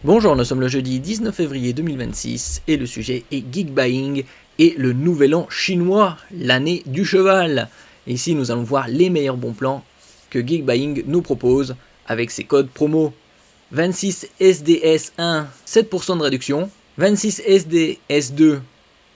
Bonjour, nous sommes le jeudi 19 février 2026 et le sujet est Geek Buying et le nouvel an chinois, l'année du cheval. Et ici nous allons voir les meilleurs bons plans que Geek Buying nous propose avec ses codes promo. 26 SDS1, 7% de réduction, 26 SDS2,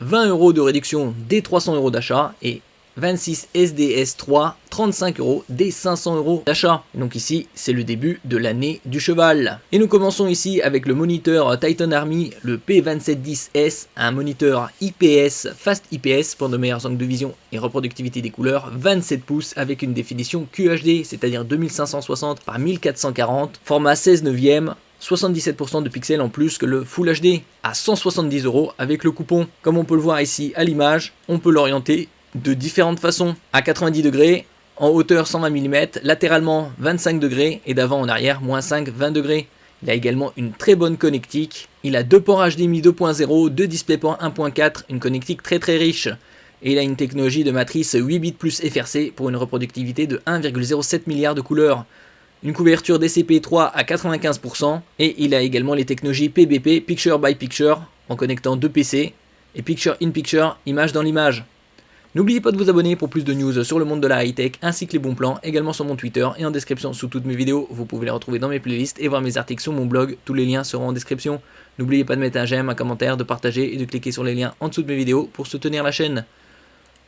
20 € de réduction dès 300 € d'achat et 26 SDS3, 35 € dès 500 € d'achat. Donc ici, c'est le début de l'année du cheval. Et nous commençons ici avec le moniteur Titan Army, le P2710S, un moniteur IPS, Fast IPS pour de meilleurs angles de vision et reproductivité des couleurs, 27 pouces avec une définition QHD, c'est-à-dire 2560 par 1440, format 16 neuvième, 77% de pixels en plus que le Full HD, à 170 € avec le coupon. Comme on peut le voir ici à l'image, on peut l'orienter de différentes façons. À 90 degrés, en hauteur 120 mm, latéralement 25 degrés et d'avant en arrière, -5, 20 degrés. Il a également une très bonne connectique. Il a deux ports HDMI 2.0, deux DisplayPort 1.4, une connectique très riche. Et il a une technologie de matrice 8 bits plus FRC pour une reproductivité de 1,07 milliard de couleurs. Une couverture DCP3 à 95% et il a également les technologies PBP, Picture by Picture, en connectant deux PC, et Picture in Picture, image dans l'image. N'oubliez pas de vous abonner pour plus de news sur le monde de la high-tech ainsi que les bons plans, également sur mon Twitter et en description sous toutes mes vidéos. Vous pouvez les retrouver dans mes playlists et voir mes articles sur mon blog, tous les liens seront en description. N'oubliez pas de mettre un j'aime, un commentaire, de partager et de cliquer sur les liens en dessous de mes vidéos pour soutenir la chaîne.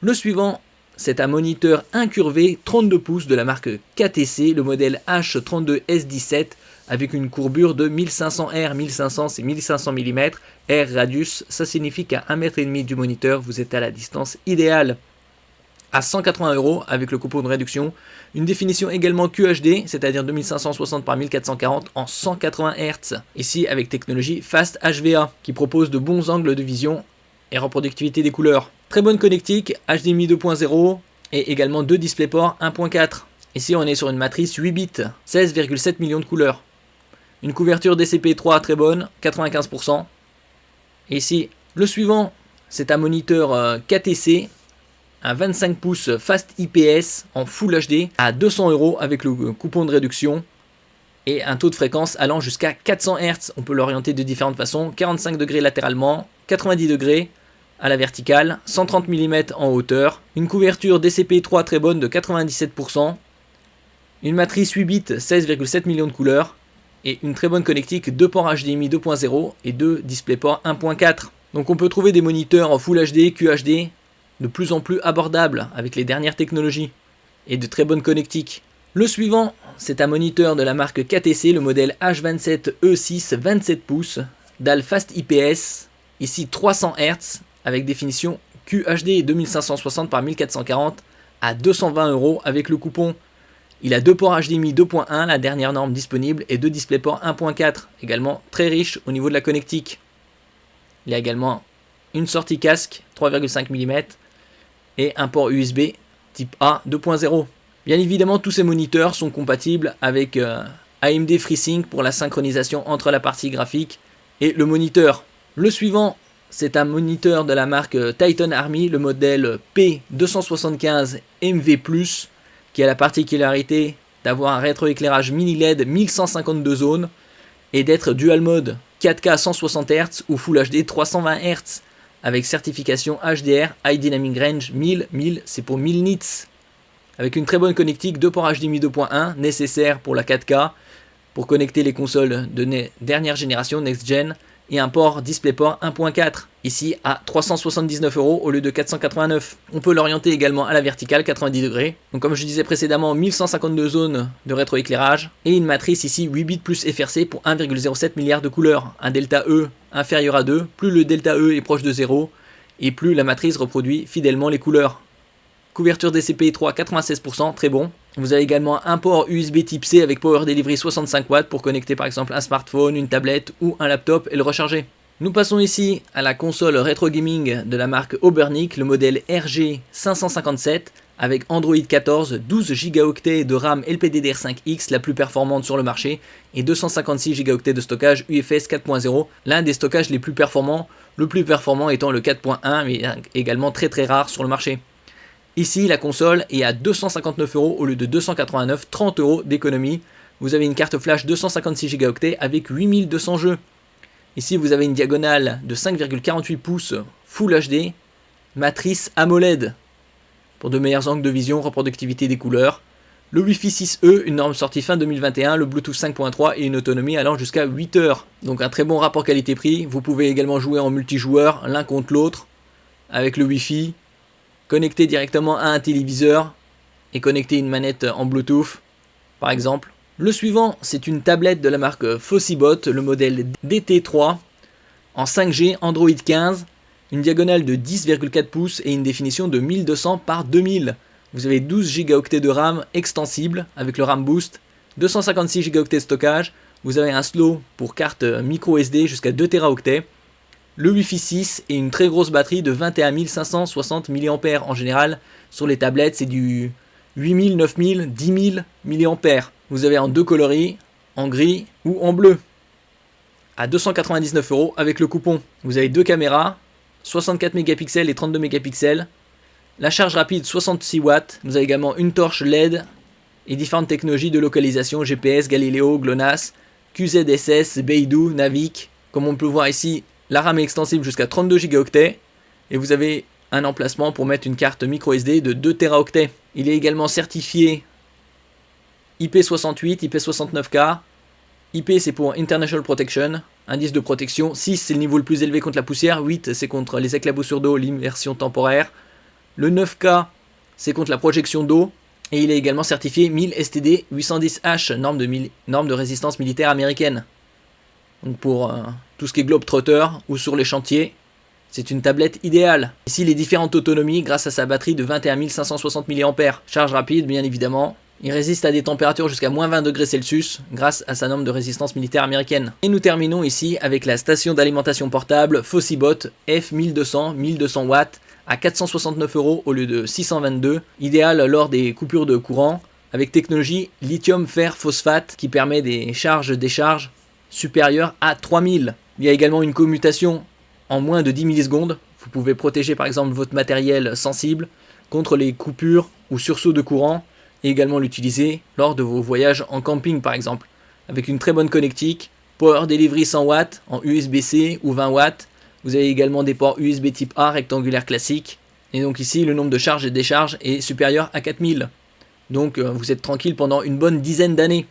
Le suivant, c'est un moniteur incurvé 32 pouces de la marque KTC, le modèle H32S17 avec une courbure de 1500 R, 1500 c'est 1500 mm, R radius, ça signifie qu'à 1,5 m du moniteur, vous êtes à la distance idéale. À 180 € avec le coupon de réduction, une définition également QHD, c'est-à-dire 2560 par 1440 en 180 Hz, ici avec technologie Fast HVA, qui propose de bons angles de vision et reproductivité des couleurs. Très bonne connectique, HDMI 2.0 et également deux DisplayPort 1.4. Ici on est sur une matrice 8 bits, 16,7 millions de couleurs. Une couverture DCP3 très bonne, 95%. Et ici, le suivant, c'est un moniteur KTC, un 25 pouces Fast IPS en Full HD à 200 € avec le coupon de réduction et un taux de fréquence allant jusqu'à 400 Hz. On peut l'orienter de différentes façons, 45 degrés latéralement, 90 degrés à la verticale, 130 mm en hauteur, une couverture DCP3 très bonne de 97%, une matrice 8 bits 16,7 millions de couleurs, et une très bonne connectique, deux ports HDMI 2.0 et deux DisplayPort 1.4. Donc on peut trouver des moniteurs en Full HD, QHD, de plus en plus abordables avec les dernières technologies, et de très bonne connectique. Le suivant, c'est un moniteur de la marque KTC, le modèle H27E6 27 pouces, dalle Fast IPS, ici 300 Hz, avec définition QHD 2560 par 1440 à 220 € avec le coupon. Il a deux ports HDMI 2.1, la dernière norme disponible, et deux DisplayPort 1.4, également très riche au niveau de la connectique. Il y a également une sortie casque 3,5 mm et un port USB type A 2.0. Bien évidemment, tous ces moniteurs sont compatibles avec AMD FreeSync pour la synchronisation entre la partie graphique et le moniteur. Le suivant, c'est un moniteur de la marque Titan Army, le modèle P275 MV+, qui a la particularité d'avoir un rétroéclairage mini LED 1152 zones et d'être dual mode 4K 160 Hz ou Full HD 320 Hz avec certification HDR High Dynamic Range 1000 c'est pour 1000 nits, avec une très bonne connectique, deux ports HDMI 2.1 nécessaires pour la 4K pour connecter les consoles de dernière génération Next Gen et un port DisplayPort 1.4, ici à 379 € au lieu de 489. On peut l'orienter également à la verticale, 90 degrés. Donc comme je disais précédemment, 1152 zones de rétroéclairage et une matrice ici 8 bits plus FRC pour 1,07 milliard de couleurs. Un delta E inférieur à 2, plus le delta E est proche de 0 et plus la matrice reproduit fidèlement les couleurs. Couverture DCP3 96%, très bon. Vous avez également un port USB type C avec Power Delivery 65 watts pour connecter par exemple un smartphone, une tablette ou un laptop et le recharger. Nous passons ici à la console rétro gaming de la marque Obernik, le modèle RG557 avec Android 14, 12 Go de RAM LPDDR5X, la plus performante sur le marché, et 256 Go de stockage UFS 4.0, l'un des stockages les plus performants, le plus performant étant le 4.1 mais également très rare sur le marché. Ici, la console est à 259 € au lieu de 289, 30 € d'économie vous avez une carte flash 256 Go avec 8200 jeux. Ici, vous avez une diagonale de 5,48 pouces Full HD, matrice AMOLED, pour de meilleurs angles de vision, reproductivité des couleurs. Le Wi-Fi 6E, une norme sortie fin 2021, le Bluetooth 5.3 et une autonomie allant jusqu'à 8 heures. Donc un très bon rapport qualité-prix. Vous pouvez également jouer en multijoueur, l'un contre l'autre, avec le Wi-Fi, connecter directement à un téléviseur et connecter une manette en Bluetooth, par exemple. Le suivant, c'est une tablette de la marque Fossibot, le modèle DT3, en 5G Android 15, une diagonale de 10,4 pouces et une définition de 1200 par 2000. Vous avez 12 Go de RAM extensible avec le RAM Boost, 256 Go de stockage, vous avez un slow pour carte micro SD jusqu'à 2 Teraoctets, le Wi-Fi 6 et une très grosse batterie de 21 560 mAh. En général, sur les tablettes, c'est du 8000, 9000, 10 000 mAh. Vous avez en deux coloris, en gris ou en bleu. À 299 € avec le coupon. Vous avez deux caméras, 64 mégapixels et 32 mégapixels. La charge rapide 66 watts. Vous avez également une torche LED et différentes technologies de localisation GPS, Galileo, GLONASS, QZSS, Beidou, Navic. Comme on peut voir ici, la RAM est extensible jusqu'à 32 Go et vous avez un emplacement pour mettre une carte micro SD de 2 Teraoctets. Il est également certifié IP68, IP69K. IP c'est pour International Protection, indice de protection. 6 c'est le niveau le plus élevé contre la poussière. 8 c'est contre les éclaboussures d'eau, l'immersion temporaire. Le 9K c'est contre la projection d'eau. Et il est également certifié 1000 STD 810H, norme de résistance militaire américaine. Donc pour tout ce qui est globetrotter ou sur les chantiers, c'est une tablette idéale. Ici les différentes autonomies grâce à sa batterie de 21 560 mAh. Charge rapide bien évidemment. Il résiste à des températures jusqu'à moins 20 degrés Celsius grâce à sa norme de résistance militaire américaine. Et nous terminons ici avec la station d'alimentation portable Fossibot F1200, 1200 watts à 469 € au lieu de 622, idéal lors des coupures de courant avec technologie lithium fer phosphate qui permet des charges-décharges supérieures à 3000. Il y a également une commutation en moins de 10 millisecondes. Vous pouvez protéger par exemple votre matériel sensible contre les coupures ou sursauts de courant et également l'utiliser lors de vos voyages en camping par exemple, avec une très bonne connectique, Power Delivery 100 watts en USB-C ou 20 watts, vous avez également des ports USB type A rectangulaire classique, et donc ici le nombre de charges et décharges est supérieur à 4000, donc vous êtes tranquille pendant une bonne dizaine d'années,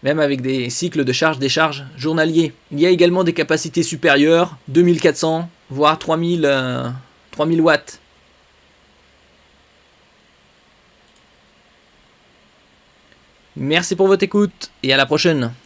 même avec des cycles de charge-décharge journaliers. Il y a également des capacités supérieures, 2400 voire 3000 watts. Merci pour votre écoute et à la prochaine.